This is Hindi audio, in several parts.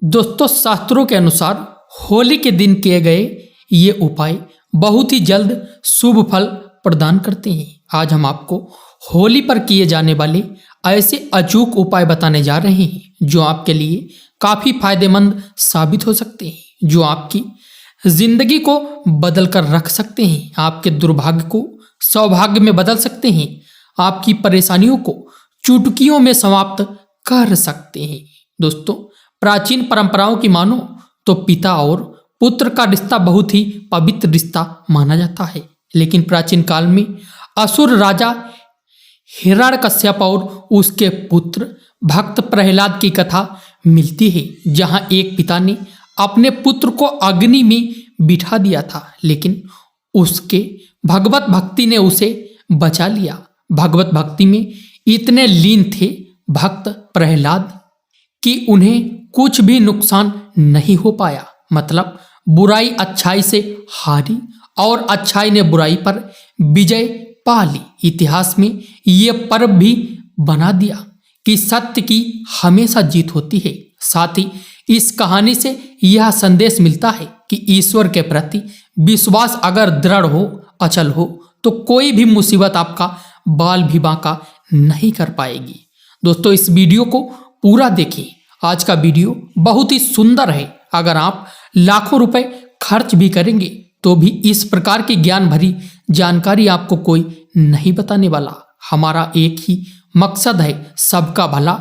दोस्तों, शास्त्रों के अनुसार होली के दिन किए गए ये उपाय बहुत ही जल्द शुभ फल प्रदान करते हैं। आज हम आपको होली पर किए जाने वाले ऐसे अचूक उपाय बताने जा रहे हैं जो आपके लिए काफी फायदेमंद साबित हो सकते हैं, जो आपकी जिंदगी को बदल कर रख सकते हैं, आपके दुर्भाग्य को सौभाग्य में बदल सकते हैं, आपकी परेशानियों को चुटकियों में समाप्त कर सकते हैं। दोस्तों, प्राचीन परंपराओं की मानो तो पिता और पुत्र का रिश्ता बहुत ही पवित्र रिश्ता माना जाता है, लेकिन प्राचीन काल में असुर राजा हिरण्यकश्यप और उसके पुत्र भक्त प्रहलाद की कथा मिलती है, जहां एक पिता ने अपने पुत्र को अग्नि में बिठा दिया था, लेकिन उसके भगवत भक्ति ने उसे बचा लिया। भगवत भक्ति में इतने लीन थे भक्त प्रहलाद कि उन्हें कुछ भी नुकसान नहीं हो पाया। मतलब बुराई अच्छाई से हारी और अच्छाई ने बुराई पर विजय पा ली। इतिहास में ये पर्व भी बना दिया कि सत्य की हमेशा जीत होती है। साथ ही इस कहानी से यह संदेश मिलता है कि ईश्वर के प्रति विश्वास अगर दृढ़ हो, अचल हो, तो कोई भी मुसीबत आपका बाल भी बांका नहीं कर पाएगी। दोस्तों, इस वीडियो को पूरा देखिए। आज का वीडियो बहुत ही सुंदर है। अगर आप लाखों रुपए खर्च भी करेंगे तो भी इस प्रकार की ज्ञान भरी जानकारी आपको कोई नहीं बताने वाला। हमारा एक ही मकसद है, सबका भला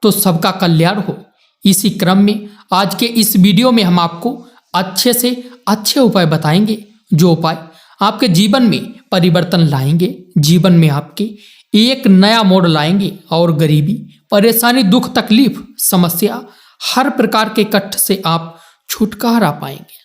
तो सबका कल्याण हो। इसी क्रम में आज के इस वीडियो में हम आपको अच्छे से अच्छे उपाय बताएंगे, जो उपाय आपके जीवन में परिवर्तन लाएंगे, जीवन में आपके एक नया मोड़ लाएंगे और गरीबी, परेशानी, दुख, तकलीफ, समस्या, हर प्रकार के कष्ट से आप छुटकारा पाएंगे।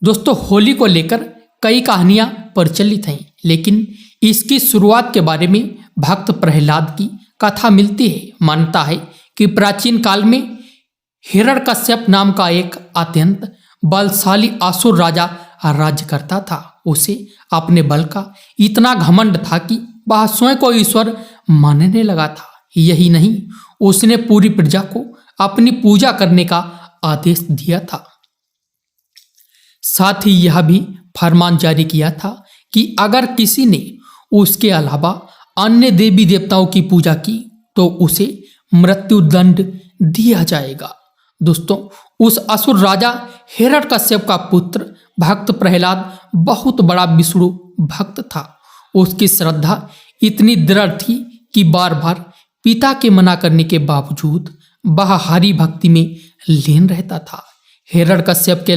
दोस्तों, होली को लेकर कई कहानियां प्रचलित हैं, लेकिन इसकी शुरुआत के बारे में भक्त प्रहलाद की कथा मिलती है। मानता है कि प्राचीन काल में हिरण्यकश्यप नाम का एक अत्यंत बलशाली असुर राजा राज्य करता था। उसे अपने बल का इतना घमंड था कि वह स्वयं को ईश्वर मानने लगा था। यही नहीं, उसने पूरी प्रजा को अपनी पूजा करने का आदेश दिया था। साथ ही यह भी फरमान जारी किया था कि अगर किसी ने उसके अलावा अन्य देवी देवताओं की पूजा की तो उसे मृत्यु दंड दिया जाएगा। दोस्तों, उस असुर राजा हिरण्यकश्यप का पुत्र भक्त प्रहलाद बहुत बड़ा विष्णु भक्त था। उसकी श्रद्धा इतनी दृढ़ थी कि बार बार पिता के मना करने के बावजूद वह हरि भक्ति में लीन रहता था। हिरण्यकश्यप के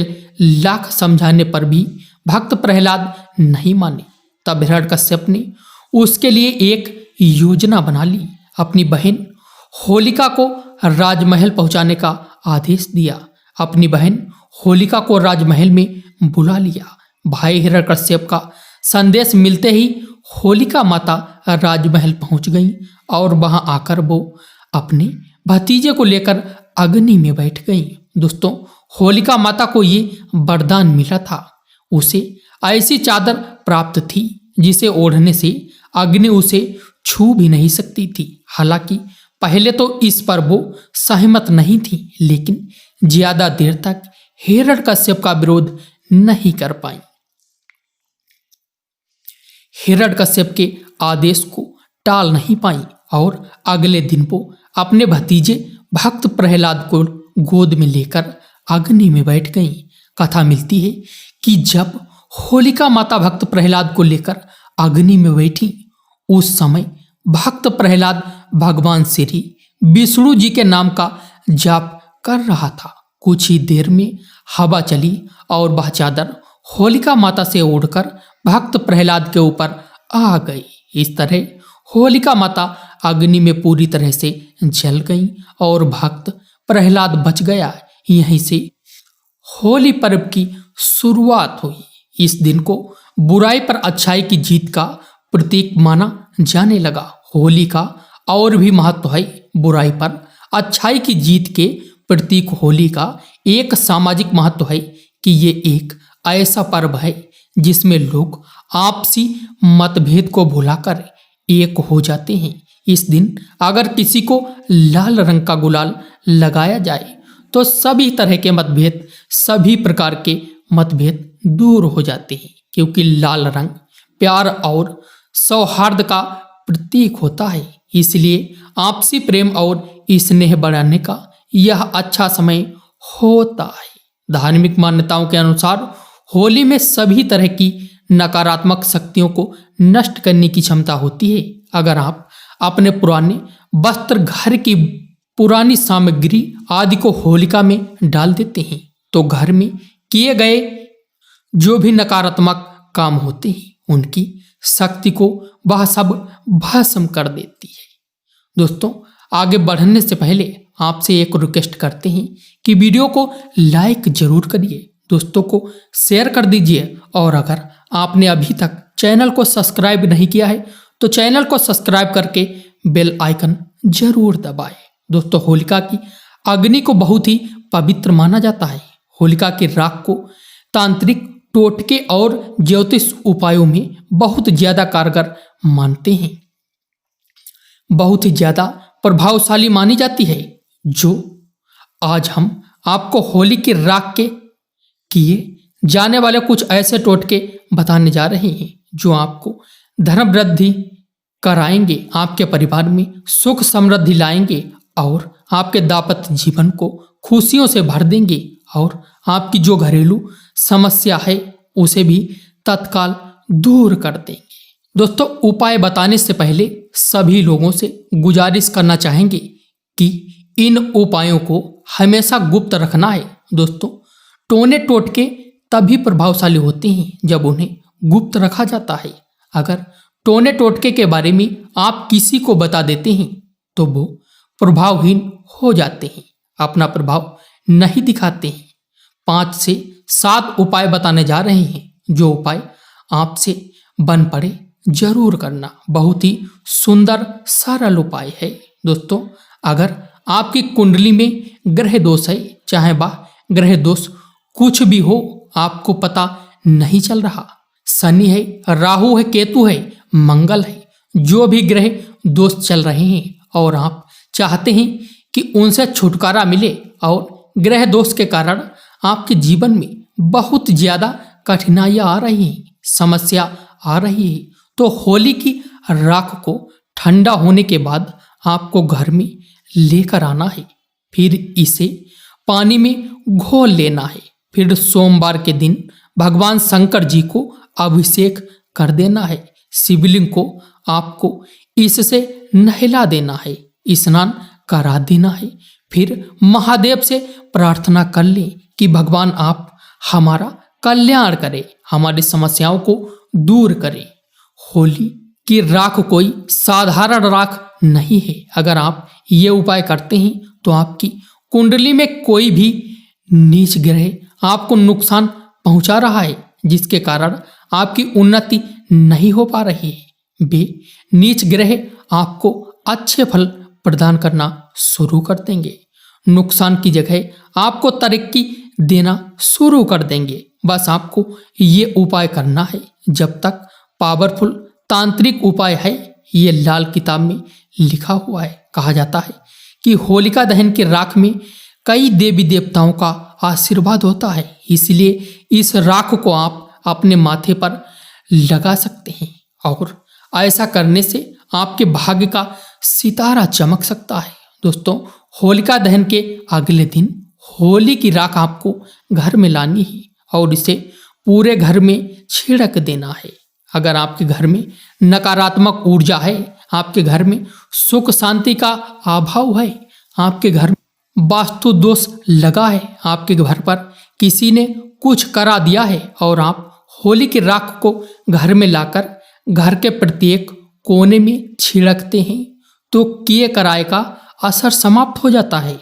लाख समझाने पर भी भक्त प्रहलाद नहीं माने। तब हिरण्यकश्यप ने उसके लिए एक योजना बना ली। अपनी बहन होलिका को राजमहल पहुंचाने का आदेश दिया। अपनी बहन होलिका को राजमहल में बुला लिया। भाई हिरण्यकश्यप का संदेश मिलते ही होलिका माता राजमहल पहुंच गईं और वहां आकर वो अपने भतीजे को लेकर अग्नि में बैठ गईं। दोस्तों, होलिका माता को ये वरदान मिला था। उसे ऐसी चादर प्राप्त थी जिसे ओढ़ने से अग्नि उसे छू भी नहीं सकती थी। हालांकि पहले तो इस पर वो सहमत नहीं थी, लेकिन ज्यादा देर तक हिरण्यकश्यप का विरोध नहीं कर पाई। हिरण्यकश्यप के आदेश को टाल नहीं पाई और अगले दिन वो अपने भतीजे भक्त प्रहलाद को गोद में लेकर अग्नि में बैठ गईं। कथा मिलती है कि जब होलिका माता भक्त प्रहलाद को लेकर अग्नि में बैठी, उस समय भक्त प्रहलाद भगवान श्री विष्णु जी के नाम का जाप कर रहा था। कुछ ही देर में हवा चली और वह चादर होलिका माता से ओढ़कर भक्त प्रहलाद के ऊपर आ गई। इस तरह होलिका माता अग्नि में पूरी तरह से जल गई और भक्त प्रहलाद बच गया। यहीं से होली पर्व की शुरुआत हुई। इस दिन को बुराई पर अच्छाई की जीत का प्रतीक माना जाने लगा। होली का और भी महत्व है। बुराई पर अच्छाई की जीत के प्रतीक होली का एक सामाजिक महत्व है कि ये एक ऐसा पर्व है जिसमें लोग आपसी मतभेद को भुलाकर एक हो जाते हैं। इस दिन अगर किसी को लाल रंग का गुलाल लगाया जाए तो सभी तरह के मतभेद, सभी प्रकार के मतभेद दूर हो जाते हैं, क्योंकि लाल रंग प्यार और सौहार्द का प्रतीक होता है। इसलिए आपसी प्रेम और स्नेह बढ़ाने का यह अच्छा समय होता है। धार्मिक मान्यताओं के अनुसार होली में सभी तरह की नकारात्मक शक्तियों को नष्ट करने की क्षमता होती है। अगर आप अपने पुराने वस्त्र, घर की पुरानी सामग्री आदि को होलिका में डाल देते हैं तो घर में किए गए जो भी नकारात्मक काम होते हैं उनकी शक्ति को वह सब भस्म कर देती है। दोस्तों, आगे बढ़ने से पहले आपसे एक रिक्वेस्ट करते हैं कि वीडियो को लाइक जरूर करिए, दोस्तों को शेयर कर दीजिए, और अगर आपने अभी तक चैनल को सब्सक्राइब नहीं किया है तो चैनल को सब्सक्राइब करके बेल आइकन जरूर दबाएं। दोस्तों, होलिका की अग्नि को बहुत ही पवित्र माना जाता है। होलिका की राख को तांत्रिक टोटके और ज्योतिष उपायों में बहुत ज्यादा कारगर मानते हैं, बहुत ही ज्यादा प्रभावशाली मानी जाती है। जो आज हम आपको होली की राख के किए जाने वाले कुछ ऐसे टोटके बताने जा रहे हैं जो आपको धन वृद्धि कराएंगे, आपके परिवार में सुख समृद्धि लाएंगे और आपके दाम्पत्य जीवन को खुशियों से भर देंगे और आपकी जो घरेलू समस्या है उसे भी तत्काल दूर कर देंगे। दोस्तों, उपाय बताने से पहले सभी लोगों से गुजारिश करना चाहेंगे कि इन उपायों को हमेशा गुप्त रखना है। दोस्तों, टोने टोटके तभी प्रभावशाली होते हैं जब उन्हें गुप्त रखा जाता है। अगर टोने टोटके के बारे में आप किसी को बता देते हैं तो वो प्रभावहीन हो जाते हैं, अपना प्रभाव नहीं दिखाते हैं। 5 से 7 उपाय बताने जा रहे हैं, जो उपाय आपसे बन पड़े जरूर करना। बहुत ही सुंदर सरल उपाय है। दोस्तों, अगर आपकी कुंडली में ग्रह दोष है, चाहे वह ग्रह दोष कुछ भी हो, आपको पता नहीं चल रहा, शनि है, राहु है, केतु है, मंगल है, जो भी ग्रह दोष चल रहे हैं और आप चाहते हैं कि उनसे छुटकारा मिले और ग्रह दोष के कारण आपके जीवन में बहुत ज्यादा कठिनाइयां आ रही हैं, समस्या आ रही है, तो होली की राख को ठंडा होने के बाद आपको घर में लेकर आना है। फिर इसे पानी में घोल लेना है। फिर सोमवार के दिन भगवान शंकर जी को अभिषेक कर देना है। शिवलिंग को आपको इससे नहला देना है, स्नान करा देना है। फिर महादेव से प्रार्थना कर लें कि भगवान आप हमारा कल्याण करें, हमारी समस्याओं को दूर करें। होली की राख कोई साधारण राख नहीं है। अगर आप ये उपाय करते हैं तो आपकी कुंडली में कोई भी नीच ग्रह आपको नुकसान पहुंचा रहा है, जिसके कारण आपकी उन्नति नहीं हो पा रही है। वे नीच ग्रह आपको अच्छे फल प्रदान करना शुरू कर देंगे, नुकसान की जगह आपको तरक्की देना शुरू कर देंगे। बस आपको ये उपाय करना है। जब तक पावरफुल तांत्रिक उपाय है, ये लाल किताब में लिखा हुआ है। कहा जाता है कि होलिका दहन की राख में कई देवी देवताओं का आशीर्वाद होता है, इसलिए इस राख को आप अपने माथे पर लगा सकते हैं और ऐसा करने से आपके भाग्य का सितारा चमक सकता है। दोस्तों, होलिका दहन के अगले दिन होली की राख आपको घर में लानी है और इसे पूरे घर में छिड़क देना है। अगर आपके घर में नकारात्मक ऊर्जा है, आपके घर में सुख शांति का अभाव है, आपके घर में वास्तु दोष लगा है, आपके घर पर किसी ने कुछ करा दिया है और आप होली की राख को घर में लाकर घर के प्रत्येक कोने में छिड़कते हैं तो किए कराए का असर समाप्त हो जाता है।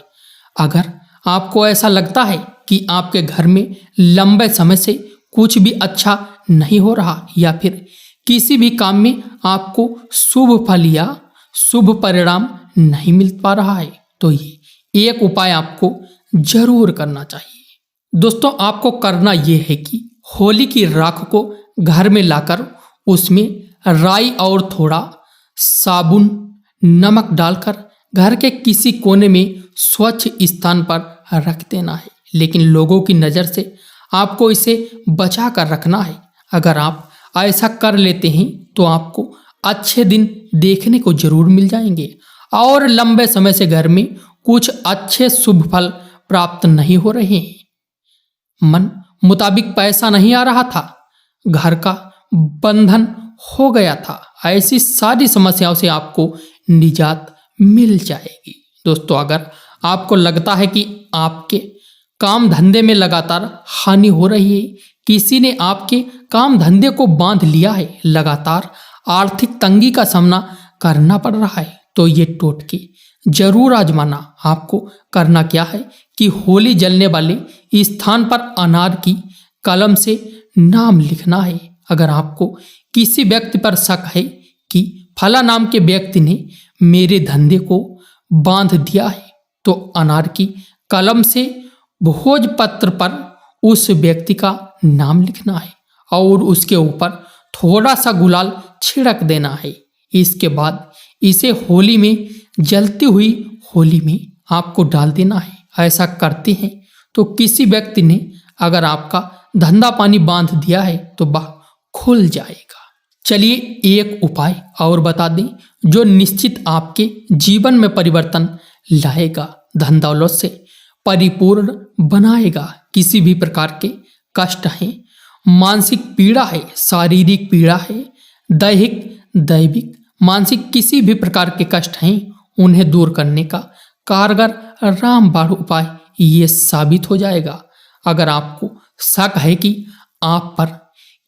अगर आपको ऐसा लगता है कि आपके घर में लंबे समय से कुछ भी अच्छा नहीं हो रहा या फिर किसी भी काम में आपको शुभ फल या शुभ परिणाम नहीं मिल पा रहा है, तो ये एक उपाय आपको जरूर करना चाहिए। दोस्तों, आपको करना यह है कि होली की राख को घर में लाकर उसमें राई और थोड़ा साबुन, नमक डालकर घर के किसी कोने में स्वच्छ स्थान पर रख देना है, लेकिन लोगों की नज़र से आपको इसे बचा कर रखना है। अगर आप ऐसा कर लेते हैं तो आपको अच्छे दिन देखने को जरूर मिल जाएंगे और लंबे समय से घर में कुछ अच्छे शुभ फल प्राप्त नहीं हो रहे हैं। मन मुताबिक पैसा नहीं आ रहा था, घर का बंधन हो गया था, ऐसी सारी समस्याओं से आपको निजात मिल जाएगी। दोस्तों, अगर आपको लगता है कि आपके काम धंधे में लगातार हानि हो रही है, किसी ने आपके काम धंधे को बांध लिया है, लगातार आर्थिक तंगी का सामना करना पड़ रहा है, तो ये टोटके जरूर आजमाना। आपको करना क्या है कि होली जलने वाले स्थान पर अनार की कलम से नाम लिखना है। अगर आपको किसी व्यक्ति पर शक है कि फला नाम के व्यक्ति ने मेरे धंधे को बांध दिया है, तो अनार की कलम से भोजपत्र पर उस व्यक्ति का नाम लिखना है और उसके ऊपर थोड़ा सा गुलाल छिड़क देना है। इसके बाद इसे होली में जलती हुई होली में आपको डाल देना है। ऐसा करते हैं तो किसी व्यक्ति ने अगर आपका धंधा पानी बांध दिया है तो वह खुल जाएगा। चलिए एक उपाय और बता दें जो निश्चित आपके जीवन में परिवर्तन लाएगा, धन दौलत से परिपूर्ण बनाएगा। किसी भी प्रकार के कष्ट हैं, मानसिक पीड़ा है, शारीरिक पीड़ा है, दैविक मानसिक किसी भी प्रकार के कष्ट हैं, उन्हें दूर करने का कारगर रामबाण उपाय ये साबित हो जाएगा। अगर आपको शक है कि आप पर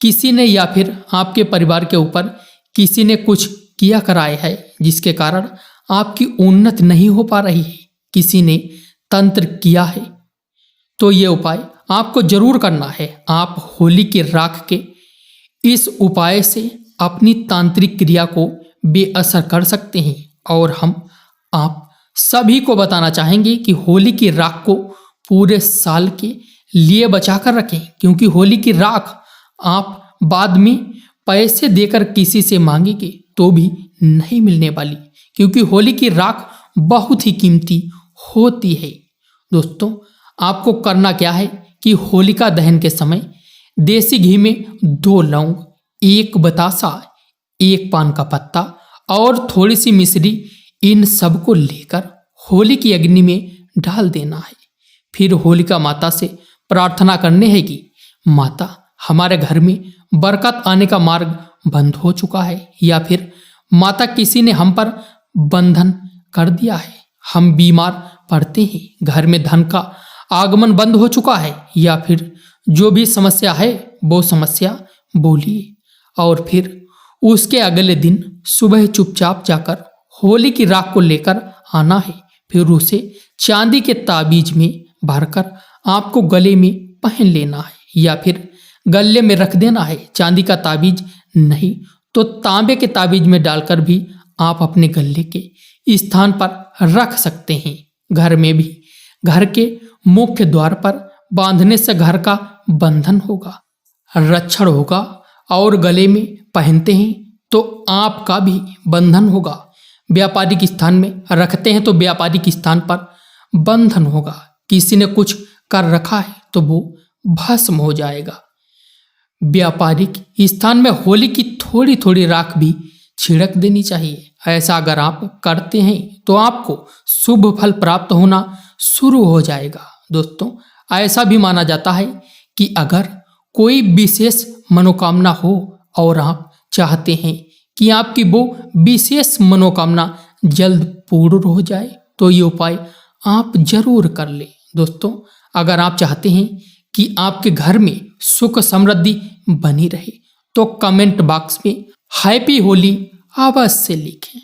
किसी ने या फिर आपके परिवार के ऊपर किसी ने कुछ किया कराया है जिसके कारण आपकी उन्नति नहीं हो पा रही है, किसी ने तंत्र किया है, तो ये उपाय आपको जरूर करना है। आप होली की राख के इस उपाय से अपनी तांत्रिक क्रिया को बेअसर कर सकते हैं। और हम आप सभी को बताना चाहेंगे कि होली की राख को पूरे साल के लिए बचा कर रखें, क्योंकि होली की राख आप बाद में पैसे देकर किसी से मांगेंगे तो भी नहीं मिलने वाली, क्योंकि होली की राख बहुत ही कीमती होती है। दोस्तों, आपको करना क्या है कि होलिका दहन के समय देसी घी में 2 लौंग, 1 बतासा, 1 पान का पत्ता और थोड़ी सी मिश्री, इन सब को लेकर होली की अग्नि में डाल देना है। फिर होलिका माता से प्रार्थना करनी है कि माता, हमारे घर में बरकत आने का मार्ग बंद हो चुका है, या फिर माता किसी ने हम पर बंधन कर दिया है, हम बीमार पड़ते हैं, घर में धन का आगमन बंद हो चुका है, या फिर जो भी समस्या है वो समस्या बोलिए। और फिर उसके अगले दिन सुबह चुपचाप जाकर होली की राख को लेकर आना है। फिर उसे चांदी के ताबीज में भरकर आपको गले में पहन लेना है, या फिर गले में रख देना है। चांदी का ताबीज नहीं तो तांबे के ताबीज में डालकर भी आप अपने गले के स्थान पर रख सकते हैं। घर में भी घर के मुख्य द्वार पर बांधने से घर का बंधन होगा, रक्षण होगा, और गले में पहनते हैं तो आपका भी बंधन होगा। व्यापारिक स्थान में रखते हैं तो व्यापारिक स्थान पर बंधन होगा। किसी ने कुछ कर रखा है तो वो भस्म हो जाएगा। व्यापारिक स्थान में होली की थोड़ी थोड़ी राख भी छिड़क देनी चाहिए। ऐसा अगर आप करते हैं तो आपको शुभ फल प्राप्त होना शुरू हो जाएगा। दोस्तों, ऐसा भी माना जाता है कि अगर कोई विशेष मनोकामना हो और आप चाहते हैं कि आपकी वो विशेष मनोकामना जल्द पूर्ण हो जाए तो ये उपाय आप जरूर कर लें। दोस्तों, अगर आप चाहते हैं कि आपके घर में सुख समृद्धि बनी रहे तो कमेंट बॉक्स में हैप्पी होली अवश्य लिखें।